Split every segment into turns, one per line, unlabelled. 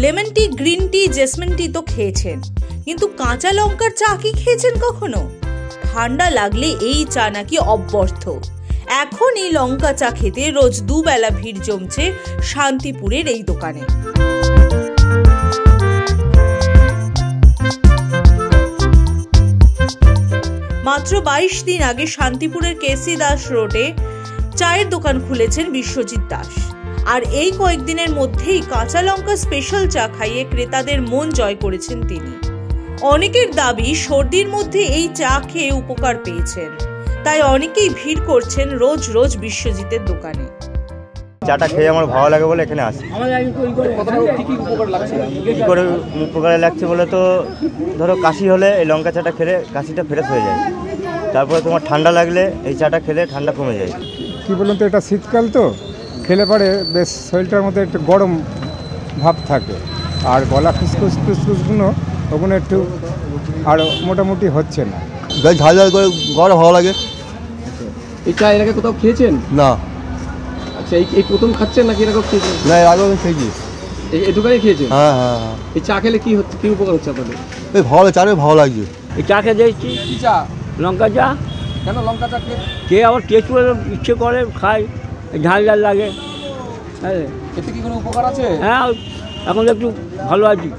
Lemon tea, green tea, jasmine tea তো খেয়েছেন, কিন্তু কাঁচা লঙ্কার চা কি খেয়েছেন কখনো? ঠান্ডা লাগলে এই চা নাকি অব্যর্থ। এখন এই লঙ্কা চা খেতে রোজ দুবেলা ভিড় জমছে শান্তিপুরের এই দোকানে। মাত্র 22 দিন আগে শান্তিপুরের কেসি দাস রোডে চায়ের দোকান খুলেছেন বিশ্বজিৎ দাস। আর এই কয়েকদিনের মধ্যেই কাঁচা লঙ্কা স্পেশাল চা খাইয়ে ক্রেতাদের মন জয় করেছেন তিনি। অনেকের দাবি সর্দির মধ্যে এই চা খেয়ে উপকার পেয়েছেন, তাই অনেকেই ভিড় করছেন রোজ রোজ বিশ্বজিতের দোকানে।
চাটা খেয়ে আমার ভালো লাগে বলে এখানে আসি। কি করে উপকার লাগছে বলে তো ধরো কাশি হলে এই লঙ্কা চাটা খেলে কাশিটা ফ্রেশ হয়ে যায়। তারপরে তোমার ঠান্ডা লাগলে এই চাটা খেলে ঠান্ডা কমে যায়।
কি বলুন তো, এটা শীতকাল তো খেলে পরে বেশ শরীরটার মধ্যে একটু গরম ভাব থাকে, আর গলা খুসখুস খুসখুসগুলো ওগুলো একটু আর মোটামুটি হচ্ছে না।
বেশ ঝাল ঝাল করে গরম ভালো লাগে।
এই চা এর আগে কোথাও খেয়েছেন?
না।
আচ্ছা, এই প্রথম খাচ্ছেন নাকি এরকম খেয়েছেন?
না, এর আগেও আমি খেয়েছি।
এই দোকানে খেয়েছেন?
হ্যাঁ হ্যাঁ হ্যাঁ।
এই চা খেলে কি হচ্ছে, কি উপকার হচ্ছে আপনাদের?
এই ভালো চা, ভালো লাগছে।
এই চা খেয়ে দিয়েছি।
কি চা?
লঙ্কা চা।
কেন লঙ্কা চা
কে আবার টেস্ট করে ইচ্ছে করে খায়, ঝাল ঝাল লাগে।
এতে কি কোনো উপকার আছে?
হ্যাঁ, এখন একটু ভালো আছি।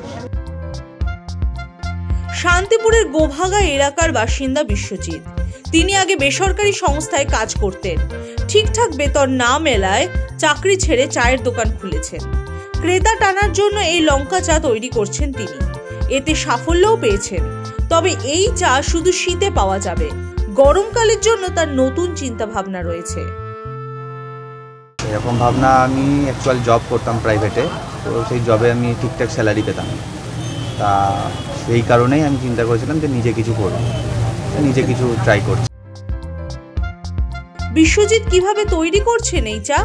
শান্তিপুরের গোভাগা এলাকার বাসিন্দা বিশ্বজিৎ। তিনি আগে বেসরকারি সংস্থায় কাজ করতেন। ঠিকঠাক বেতন না মেলায় চাকরি ছেড়ে চায়ের দোকান খুলেছেন। ক্রেতা টানার জন্য এই লঙ্কা চা তৈরি করছেন তিনি। এতে সাফল্যও পেয়েছেন। তবে এই চা শুধু শীতে পাওয়া যাবে, গরমকালের জন্য তার নতুন চিন্তা ভাবনা রয়েছে।
এরকম ভাবনা, আমি অ্যাকচুয়াল জব করতাম প্রাইভেটে, তো সেই জবে আমি ঠিকঠাক স্যালারি পেতাম। তা সেই কারণেই আমি চিন্তা করেছিলাম যে নিজে কিছু করব, নিজে কিছু ট্রাই করছি।
বিশ্বজিৎ কিভাবে তৈরি করছেন এই চা?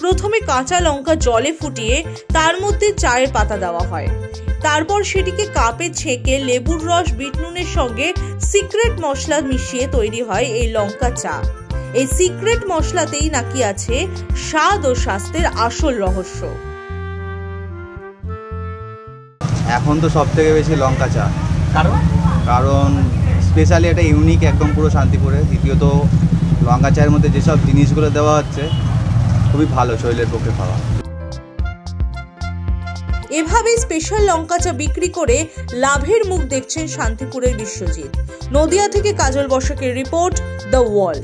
প্রথমে কাঁচা লঙ্কা জলে ফুটিয়ে তার মধ্যে চায়ের পাতা দেওয়া হয়। তারপর সেটিকে কাপে ছেঁকে লেবুর রস, বিট নুনের সঙ্গে সিক্রেট মশলা মিশিয়ে তৈরি হয় এই লঙ্কা চা। এই সিক্রেট মশলাতেই নাকি আছে স্বাদ ও স্বাস্থ্যের আসল রহস্য।
এখন তো সব থেকে বেশি লঙ্কা চা, কারণ স্পেশালি এটা ইউনিক একদম পুরো শান্তিপুরে। দ্বিতীয়ত লঙ্কা চায়ের মধ্যে যেসব জিনিসগুলো দেওয়া হচ্ছে খুবই ভালো শরীরের পক্ষে খাওয়া।
এভাবেই স্পেশাল লঙ্কা চা বিক্রি করে লাভের মুখ দেখছেন শান্তিপুরের বিশ্বজিৎ। নদিয়া থেকে কাজল বসাকের রিপোর্ট, দ্য ওয়াল।